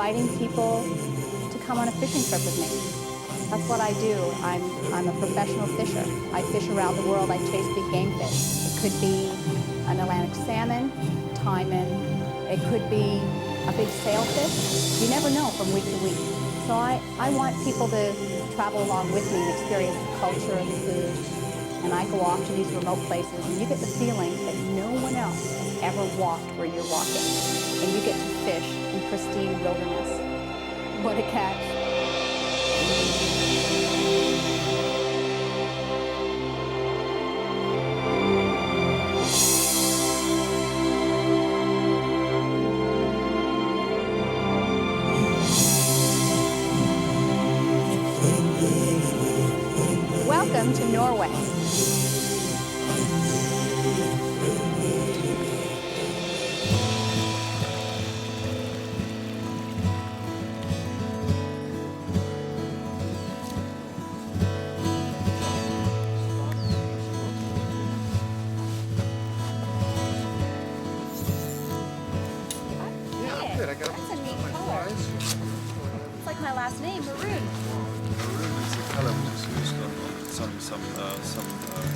inviting people to come on a fishing trip with me. That's what I do. I'm a professional fisher. I fish around the world. I chase big game fish. It could be an Atlantic salmon, taimen. It could be a big sailfish. You never know from week to week. So I want people to travel along with me and experience the culture and the food. And I go off to these remote places, and you get the feeling that no one else has ever walked where you're walking. And you get to fish in pristine wilderness. What a catch. Welcome to Norway. That's a neat color. It's like my last name, Maroon. Maroon is the color which is used on some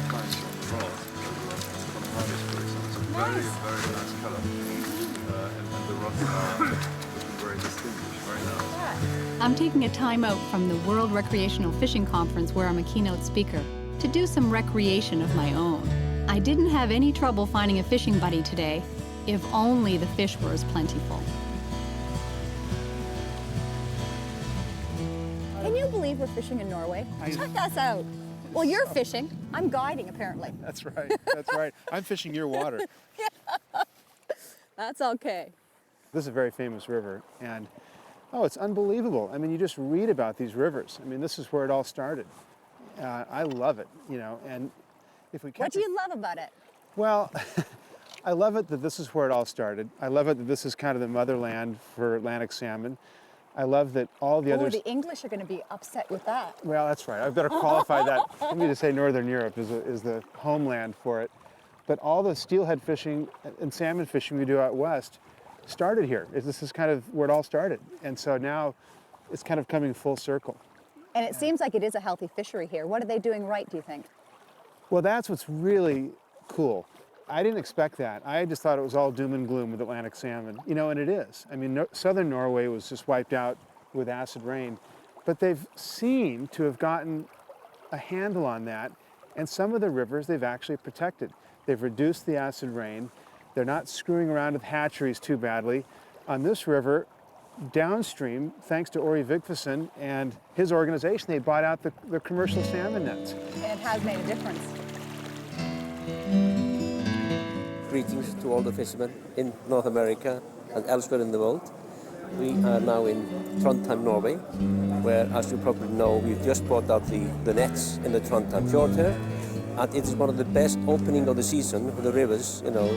kinds of trout. From harvest, for example. It's a very nice color. And the rods are looking very distinguished, very nice. I'm taking a time out from the World Recreational Fishing Conference, where I'm a keynote speaker, to do some recreation of my own. I didn't have any trouble finding a fishing buddy today, if only the fish were as plentiful. Can you believe we're fishing in Norway? Check us out. Well, you're fishing. I'm guiding, apparently. That's right. That's right. I'm fishing your water. That's okay. This is a very famous river, and it's unbelievable. I mean, you just read about these rivers. I mean, this is where it all started. I love it, you know, and if we What do you love about it? Well, I love it that this is where it all started. I love it that this is kind of the motherland for Atlantic salmon. I love that all the others... the English are going to be upset with that. Well, that's right. I better qualify that. Let me just say Northern Europe is the homeland for it. But all the steelhead fishing and salmon fishing we do out west started here. This is kind of where it all started. And so now it's kind of coming full circle. And it seems like it is a healthy fishery here. What are they doing right, do you think? Well, that's what's really cool. I didn't expect that. I just thought it was all doom and gloom with Atlantic salmon, you know, and it is. I mean, southern Norway was just wiped out with acid rain, but they've seemed to have gotten a handle on that, and some of the rivers they've actually protected. They've reduced the acid rain. They're not screwing around with hatcheries too badly. On this river, downstream, thanks to Ori Vigfusson and his organization, they bought out the commercial salmon nets. And it has made a difference. Greetings to all the fishermen in North America and elsewhere in the world. We are now in Trondheim, Norway, where, as you probably know, we've just brought out the nets in the Trondheim fjord here, and it is one of the best opening of the season for the rivers, you know,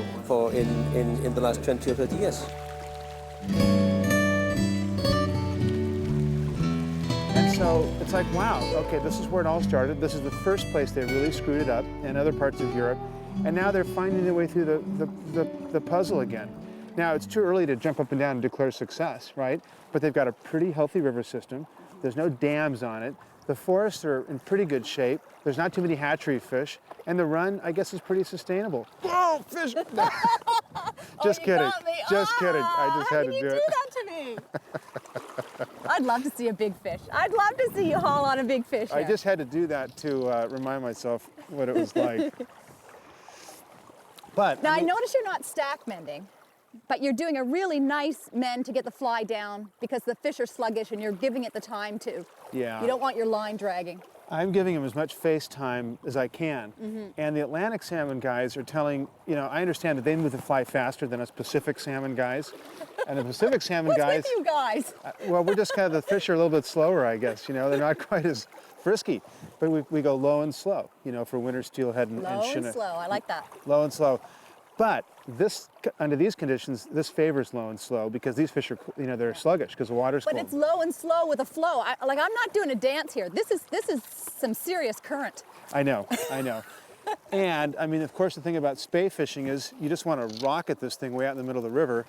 in the last 20 or 30 years. And so it's like, wow, okay, this is where it all started. This is the first place they really screwed it up in other parts of Europe. And now they're finding their way through the puzzle again. Now, it's too early to jump up and down and declare success, right? But they've got a pretty healthy river system. There's no dams on it. The forests are in pretty good shape. There's not too many hatchery fish. And the run, I guess, is pretty sustainable. Oh, fish! Just kidding. Just kidding. I just had to do it. How can you do that to me? I'd love to see a big fish. I'd love to see you haul on a big fish here. I just had to do that to remind myself what it was like. But now, I notice you're not stack mending, but you're doing a really nice mend to get the fly down because the fish are sluggish and you're giving it the time to. Yeah. You don't want your line dragging. I'm giving them as much face time as I can. And the Atlantic salmon guys are telling, you know, I understand that they move the fly faster than us Pacific salmon guys. And the Pacific salmon guys... What's with you guys? Well, we're just kind of, the fish are a little bit slower, I guess, you know, they're not quite as frisky. But we go low and slow, you know, for winter steelhead and Low and Chinook. slow, I like that. Low and slow. But this, under these conditions, this favors low and slow because these fish are, you know, they're sluggish because the water's cold. But it's low and slow with a flow. I'm not doing a dance here. This is some serious current. I know, I know. And I mean, of course, the thing about spey fishing is you just want to rocket this thing way out in the middle of the river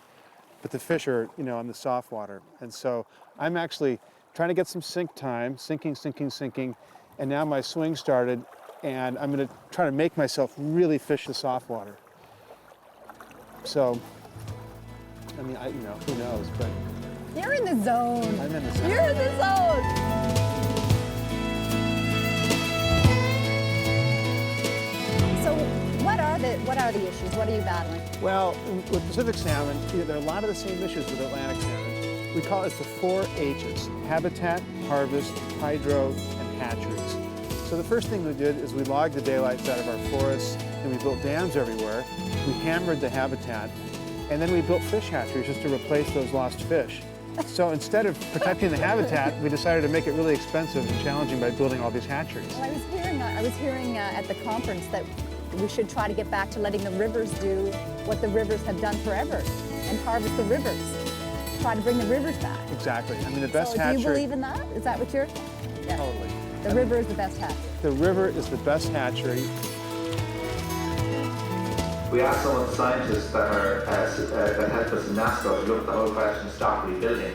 but the fish are, you know, on the soft water. And so I'm actually trying to get some sink time, sinking, and now my swing started, and I'm going to try to make myself really fish the soft water. So, I mean, you know, who knows, but You're in the zone. I'm in the zone. You're in the zone. So what are the issues? What are you battling? Well, with Pacific salmon, there are a lot of the same issues with Atlantic salmon. We call it the 4 H's: habitat, harvest, hydro, and hatcheries. So the first thing we did is we logged the daylights out of our forests, and we built dams everywhere. We hammered the habitat, and then we built fish hatcheries just to replace those lost fish. So instead of protecting the habitat, we decided to make it really expensive and challenging by building all these hatcheries. Well, I was hearing at the conference that we should try to get back to letting the rivers do what the rivers have done forever and harvest the rivers. Try to bring the rivers back. Exactly. I mean, the best So hatchery. do you believe in that? Is that what you're? Yeah. Totally. The river is the best hatchery. The river is the best hatchery. We asked some of the scientists that help us in NASCO to look at the whole question of stock rebuilding.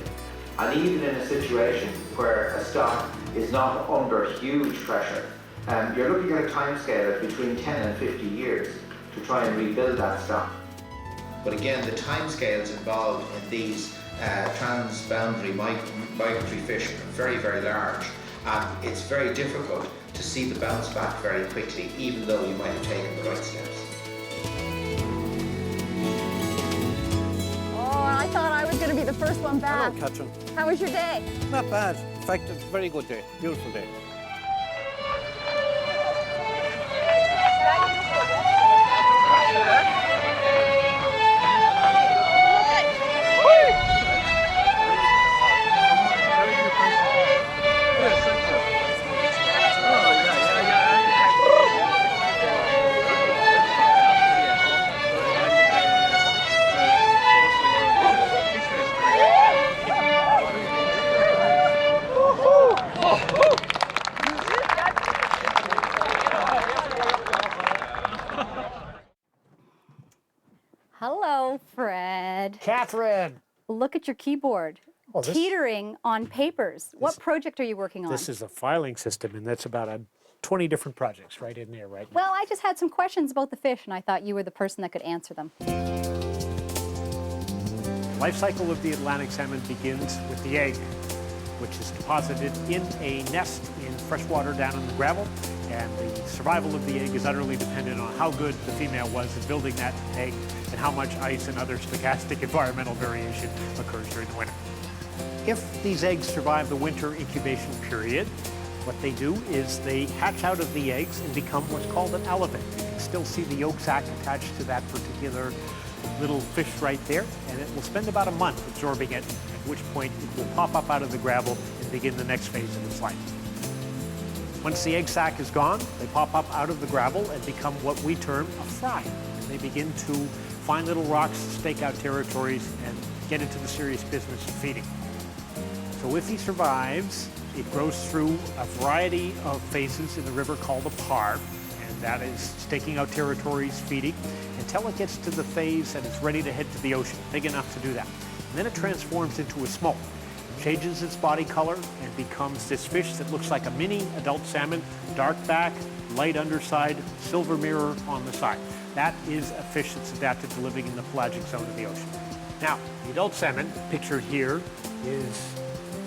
And even in a situation where a stock is not under huge pressure, you're looking at a timescale of between 10 and 50 years to try and rebuild that stock. But again, the timescales involved in these transboundary migratory fish are very, very large. And it's very difficult to see the bounce back very quickly, even though you might have taken the right steps. I thought I was going to be the first one back. Hello, Kathryn. How was your day? Not bad. In fact, it's a very good day. Beautiful day. Hello, Fred. Kathryn! Look at your keyboard. Oh, this- Teetering on papers. What project are you working on? This is a filing system, and that's about 20 different projects right in there right now. Well, I just had some questions about the fish, and I thought you were the person that could answer them. The life cycle of the Atlantic salmon begins with the egg, which is deposited in a nest in fresh water down in the gravel, and the survival of the egg is utterly dependent on how good the female was at building that egg and how much ice and other stochastic environmental variation occurs during the winter. If these eggs survive the winter incubation period, what they do is they hatch out of the eggs and become what's called an alevin. You can still see the yolk sac attached to that particular little fish right there, and it will spend about a month absorbing it, at which point it will pop up out of the gravel and begin the next phase of its life. Once the egg sac is gone, they pop up out of the gravel and become what we term a fry. And they begin to find little rocks, stake out territories, and get into the serious business of feeding. So if he survives, it grows through a variety of phases in the river called a par, and that is staking out territories, feeding, until it gets to the phase that it's ready to head to the ocean, big enough to do that. And then it transforms into a smoke, changes its body color, and becomes this fish that looks like a mini adult salmon, dark back, light underside, silver mirror on the side. That is a fish that's adapted to living in the pelagic zone of the ocean. Now, the adult salmon, pictured here, is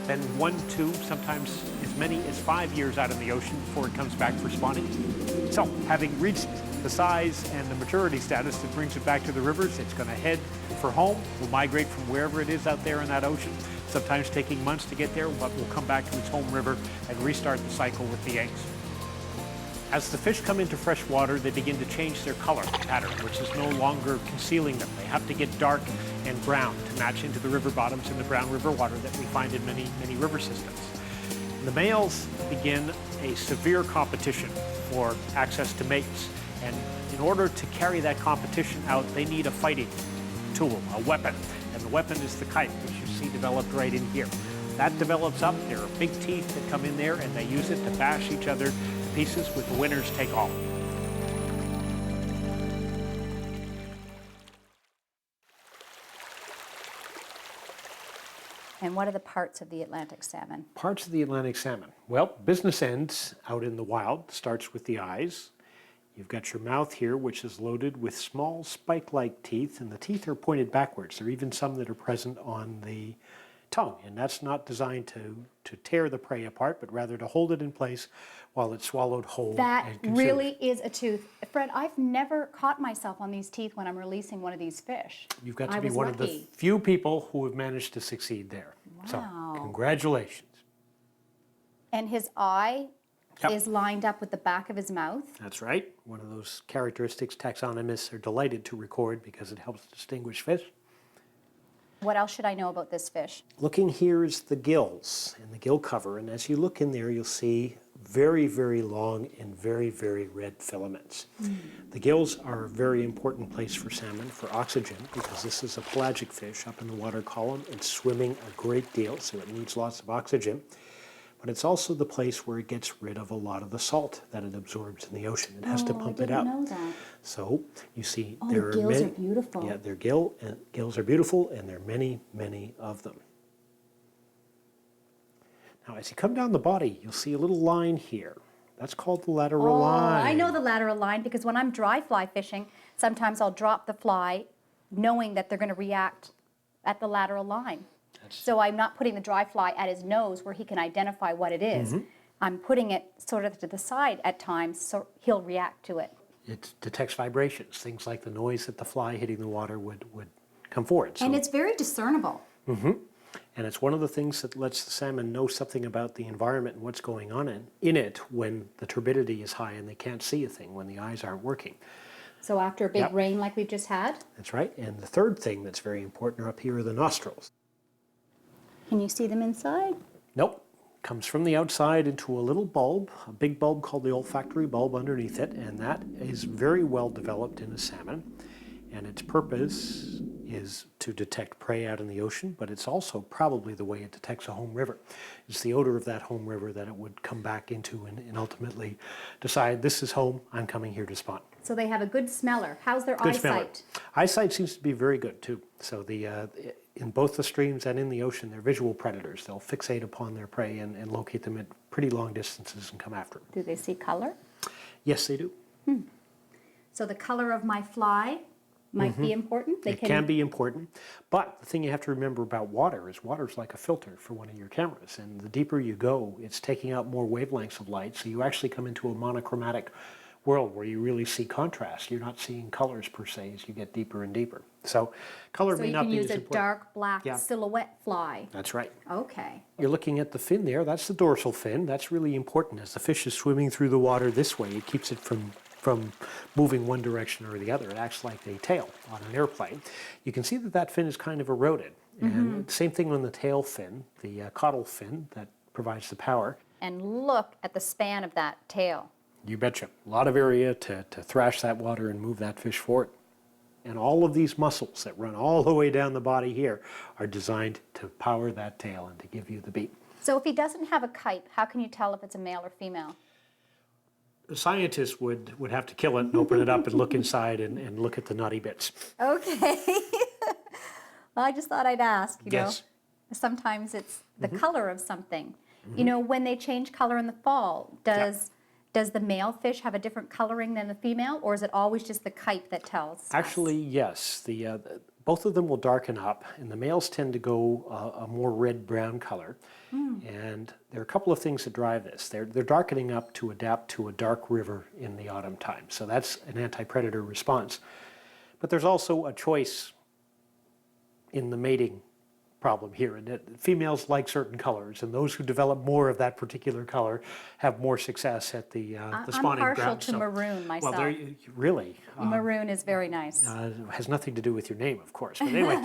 then 1, 2, sometimes as many as 5 years out in the ocean before it comes back for spawning. So, having reached the size and the maturity status that brings it back to the rivers, it's going to head for home, will migrate from wherever it is out there in that ocean, sometimes taking months to get there, but will come back to its home river and restart the cycle with the eggs. As the fish come into fresh water, they begin to change their color pattern, which is no longer concealing them. They have to get dark and brown to match into the river bottoms and the brown river water that we find in many, many river systems. The males begin a severe competition for access to mates. And in order to carry that competition out, they need a fighting tool, a weapon. And the weapon is the kite, which you see developed right in here. That develops up, there are big teeth that come in there, and they use it to bash each other to pieces with the winners take all. And what are the parts of the Atlantic salmon? Parts of the Atlantic salmon. Well, business ends out in the wild starts with the eyes. You've got your mouth here, which is loaded with small spike-like teeth, and the teeth are pointed backwards. There are even some that are present on the tongue, and that's not designed to tear the prey apart, but rather to hold it in place while it's swallowed whole That and consumed. really is a tooth. Fred, I've never caught myself on these teeth when I'm releasing one of these fish. You've got to I be was one of the lucky. few people who have managed to succeed there. So, Wow. congratulations. And his eye Yep. is lined up with the back of his mouth. That's right. One of those characteristics taxonomists are delighted to record because it helps distinguish fish. What else should I know about this fish? Looking here is the gills and the gill cover, and as you look in there, you'll see very, very long and very, very red filaments. The gills are a very important place for salmon for oxygen because this is a pelagic fish up in the water column and swimming a great deal, so it needs lots of oxygen. But it's also the place where it gets rid of a lot of the salt that it absorbs in the ocean. It has to pump it out. I didn't know that. So you see, Oh, there the are gills many. are beautiful. Yeah, gills are beautiful, and there are many, many of them. Now, as you come down the body, you'll see a little line here. That's called the lateral line. I know the lateral line because when I'm dry fly fishing, sometimes I'll drop the fly knowing that they're going to react at the lateral line. So I'm not putting the dry fly at his nose where he can identify what it is. I'm putting it sort of to the side at times so he'll react to it. It detects vibrations, things like the noise that the fly hitting the water would come forward. So, And it's very discernible. and it's one of the things that lets the salmon know something about the environment and what's going on in it when the turbidity is high and they can't see a thing, when the eyes aren't working. So after a big Yep. rain like we've just had, That's right. And the third thing that's very important are up here are the nostrils. can you see them inside? Nope. Comes from the outside into a little bulb, a big bulb called the olfactory bulb underneath it, and that is very well developed in a salmon. And its purpose is to detect prey out in the ocean, but it's also probably the way it detects a home river. It's the odor of that home river that it would come back into and ultimately decide, this is home, I'm coming here to spawn. So they have a good smeller. How's their Good smeller. eyesight? Eyesight seems to be very good too. So in both the streams and in the ocean, they're visual predators. They'll fixate upon their prey and locate them at pretty long distances and come after them. Do they see color? Yes, they do. So the color of my fly might be important. They It can be important. But the thing you have to remember about water is water's like a filter for one of your cameras. And the deeper you go, it's taking out more wavelengths of light. So you actually come into a monochromatic world where you really see contrast. You're not seeing colors per se as you get deeper and deeper. So color So may you not can be use as a important. dark black Yeah. silhouette fly. That's right. Okay. You're looking at the fin there. That's the dorsal fin. That's really important. As the fish is swimming through the water this way, it keeps it from moving one direction or the other. It acts like a tail on an airplane. You can see that that fin is kind of eroded. And same thing on the tail fin, the caudal fin that provides the power. And look at the span of that tail. You betcha. A lot of area to thrash that water and move that fish forward. And all of these muscles that run all the way down the body here are designed to power that tail and to give you the beat. So if he doesn't have a kite, how can you tell if it's a male or female? The scientist would have to kill it and open it up and look inside and look at the nutty bits. Okay. Well, I just thought I'd ask, you Yes. know. Sometimes it's the color of something. You know, when they change color in the fall, does the male fish have a different coloring than the female, or is it always just the kite that tells us? Actually, yes. Both of them will darken up, and the males tend to go a more red-brown color. And there are a couple of things that drive this. They're darkening up to adapt to a dark river in the autumn time. So that's an anti-predator response. But there's also a choice in the mating problem here, and that females like certain colors, and those who develop more of that particular color have more success at the spawning I'm partial ground. to maroon myself. Well, really. Maroon is very nice. Has nothing to do with your name, of course. But anyway,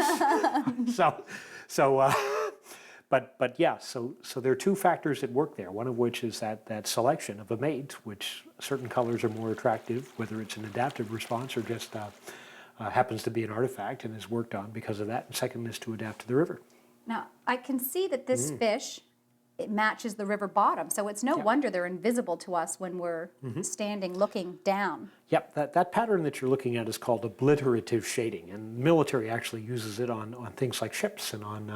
but yeah. So there are two factors at work there. One of which is that selection of a mate, which certain colors are more attractive, whether it's an adaptive response or just happens to be an artifact and is worked on because of that. And second is to adapt to the river. Now, I can see that this fish it matches the river bottom. So it's no wonder they're invisible to us when we're standing looking down. Yep, that pattern that you're looking at is called obliterative shading, and the military actually uses it on things like ships and on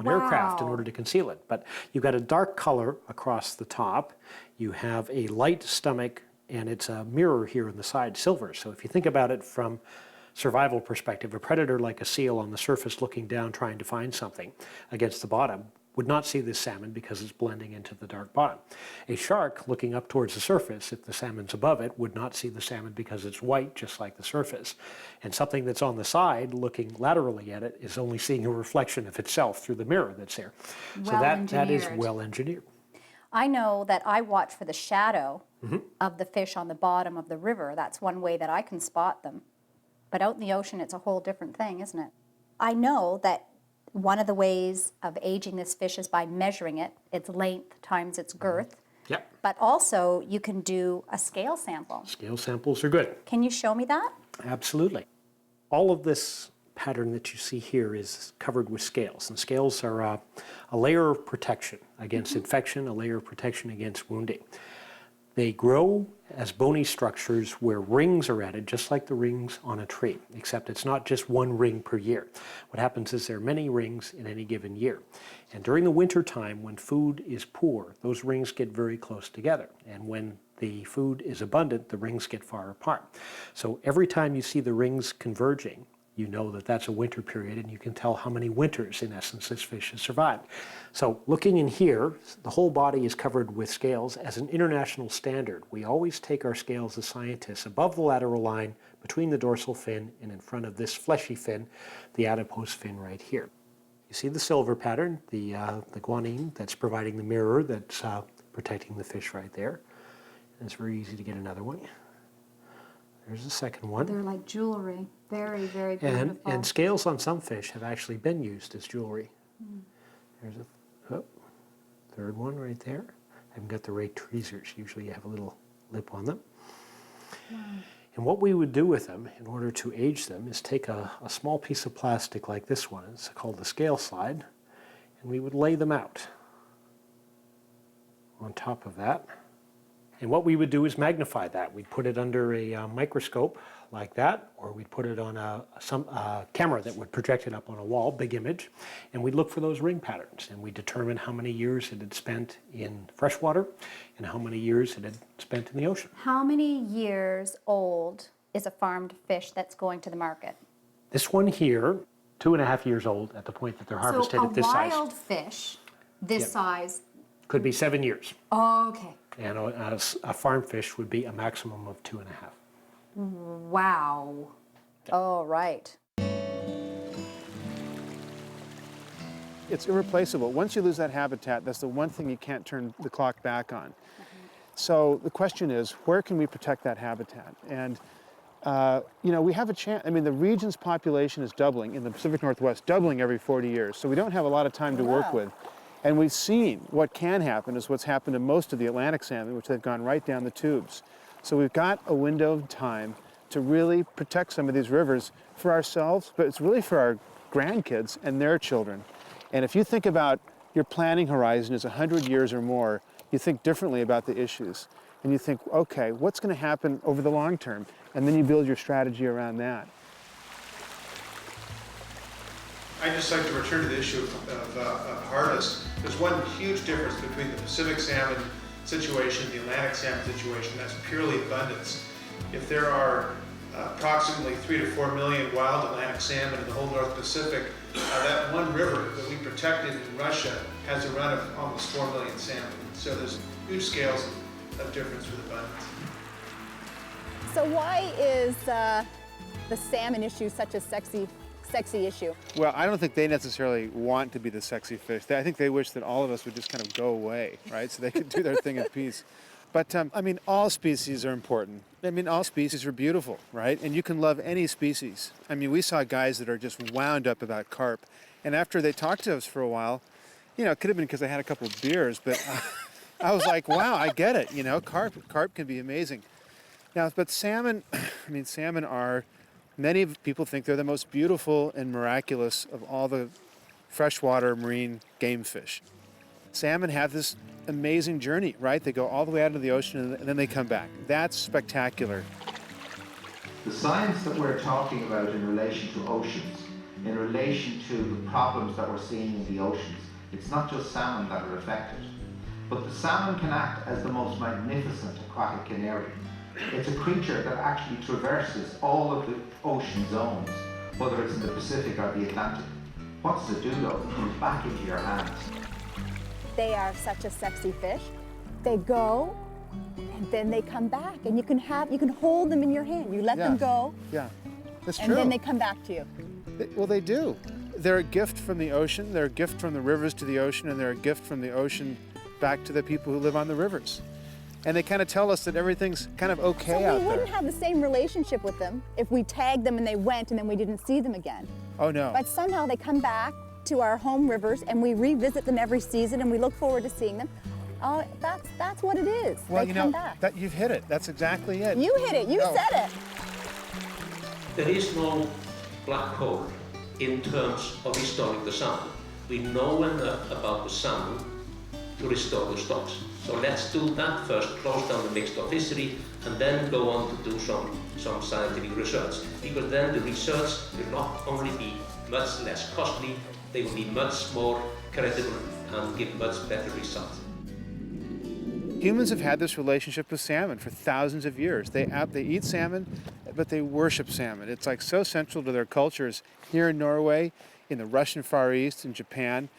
aircraft in order to conceal it. But you've got a dark color across the top, you have a light stomach, and it's a mirror here on the side, silver. So if you think about it from survival perspective, a predator like a seal on the surface looking down trying to find something against the bottom would not see this salmon because it's blending into the dark bottom. A shark looking up towards the surface, if the salmon's above it, would not see the salmon because it's white just like the surface. And something that's on the side looking laterally at it is only seeing a reflection of itself through the mirror that's there. So that is well engineered. I know that I watch for the shadow of the fish on the bottom of the river. That's one way that I can spot them. But out in the ocean, it's a whole different thing, isn't it? I know that one of the ways of aging this fish is by measuring it, its length times its girth. Yep. But also, you can do a scale sample. Scale samples are good. Can you show me that? Absolutely. All of this pattern that you see here is covered with scales, and scales are a layer of protection against infection, a layer of protection against wounding. They grow as bony structures where rings are added, just like the rings on a tree, except it's not just one ring per year. What happens is there are many rings in any given year. And during the winter time, when food is poor, those rings get very close together. And when the food is abundant, the rings get far apart. So every time you see the rings converging, you know that that's a winter period, and you can tell how many winters, in essence, this fish has survived. So looking in here, the whole body is covered with scales. As an international standard, we always take our scales as scientists above the lateral line, between the dorsal fin, and in front of this fleshy fin, the adipose fin right here. You see the silver pattern, the guanine that's providing the mirror that's protecting the fish right there. And it's very easy to get another one. There's the second one. They're like jewelry. Very, very beautiful. And scales on some fish have actually been used as jewelry. There's a third one right there. I haven't got the right tweezers. Usually you have a little lip on them. And what we would do with them in order to age them is take a small piece of plastic like this one. It's called the scale slide. And we would lay them out on top of that. And what we would do is magnify that. We'd put it under a microscope like that, or we'd put it on a camera that would project it up on a wall, big image, and we'd look for those ring patterns. And we'd determine how many years it had spent in freshwater and how many years it had spent in the ocean. How many years old is a farmed fish that's going to the market? This one here, 2.5 years old at the point that they're harvested at this size. So a wild fish this size? Could be 7 years. Oh, okay. And a farm fish would be a maximum of 2.5. Wow. Oh, right. It's irreplaceable. Once you lose that habitat, that's the one thing you can't turn the clock back on. So the question is, where can we protect that habitat? And you know, we have a chance. I mean, the region's population is doubling in the Pacific Northwest, doubling every 40 years. So we don't have a lot of time to work with. And we've seen what can happen is what's happened to most of the Atlantic salmon, which they've gone right down the tubes. So we've got a window of time to really protect some of these rivers for ourselves, but it's really for our grandkids and their children. And if you think about your planning horizon is 100 years or more, you think differently about the issues. And you think, okay, what's going to happen over the long term? And then you build your strategy around that. I'd just like to return to the issue of harvest. There's one huge difference between the Pacific salmon situation, the Atlantic salmon situation. That's purely abundance. If there are approximately 3 to 4 million wild Atlantic salmon in the whole North Pacific, that one river that we protected in Russia has a run of almost 4 million salmon. So there's huge scales of difference with abundance. So why is the salmon issue such a sexy issue? Well, I don't think they necessarily want to be the sexy fish. I think they wish that all of us would just kind of go away, right? So they could do their thing in peace. But I mean, all species are important. I mean, all species are beautiful, right? And you can love any species. I mean, we saw guys that are just wound up about carp. And after they talked to us for a while, you know, it could have been because I had a couple of beers, but I was like, wow, I get it. You know, carp can be amazing. Now, but salmon, I mean, salmon are, many people think they're the most beautiful and miraculous of all the freshwater marine game fish. Salmon have this amazing journey, right? They go all the way out into the ocean and then they come back. That's spectacular. The science that we're talking about in relation to oceans, in relation to the problems that we're seeing in the oceans, it's not just salmon that are affected, but the salmon can act as the most magnificent aquatic canary. It's a creature that actually traverses all of the ocean zones, whether it's in the Pacific or the Atlantic. What does it do though? It comes back into your hands. They are such a sexy fish. They go, and then they come back, and you can hold them in your hand. You let them go, Yeah, that's true. and then they come back to you. Well, they do. They're a gift from the ocean. They're a gift from the rivers to the ocean, and they're a gift from the ocean back to the people who live on the rivers. And they kind of tell us that everything's kind of okay out So we there. wouldn't have the same relationship with them if we tagged them and they went and then we didn't see them again. Oh, no. But somehow they come back to our home rivers and we revisit them every season and we look forward to seeing them. Oh, that's what it is. Well, they you come know, back. you've hit it. That's exactly it. You hit it. You said it. There is no black hole in terms of restoring the salmon. We know enough about the salmon to restore the stocks. So let's do that first, close down the mixed stock fishery, and then go on to do some scientific research. Because then the research will not only be much less costly, they will be much more credible and give much better results. Humans have had this relationship with salmon for thousands of years. They eat salmon, but they worship salmon. It's like so central to their cultures. Here in Norway, in the Russian Far East, in Japan,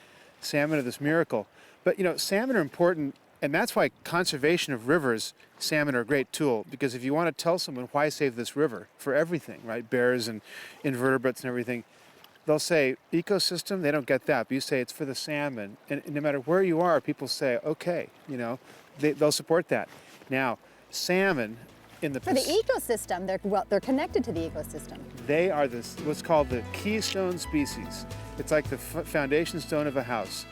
salmon are this miracle. But you know, salmon are important, and that's why conservation of rivers, salmon are a great tool, because if you want to tell someone why save this river for everything, right, bears and invertebrates and everything, they'll say ecosystem, they don't get that, but you say it's for the salmon, and no matter where you are, people say, okay, you know, they'll support that. Now, salmon in the For the ecosystem, they're connected to the ecosystem. they are what's called the keystone species. It's like the foundation stone of a house.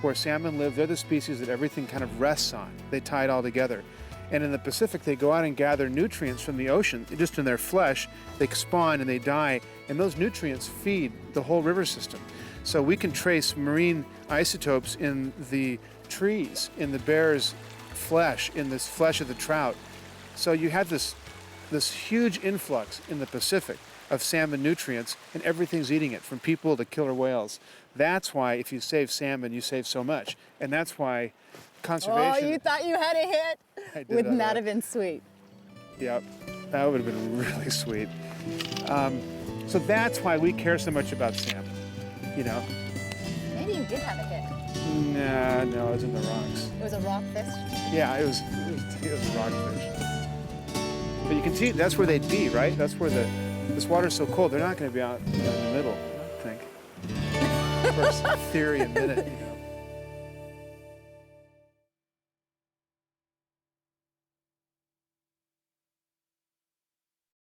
Where salmon live, they're the species that everything kind of rests on. They tie it all together. And in the Pacific, they go out and gather nutrients from the ocean, just in their flesh. They spawn and they die, and those nutrients feed the whole river system. So we can trace marine isotopes in the trees, in the bear's flesh, in this flesh of the trout. So you have this huge influx in the Pacific of salmon nutrients, and everything's eating it, from people to killer whales. That's why if you save salmon, you save so much. And that's why conservation... Oh, you thought you had a hit? I did Wouldn't that. that have been sweet? Yep, that would have been really sweet. So that's why we care so much about salmon, you know? Maybe you did have a hit. No, it was in the rocks. It was a rock fish. Yeah, it was a rockfish. But you can see that's where they'd be, right? That's where this water's so cold. They're not going to be out in the middle, I think. First theory a minute, you know.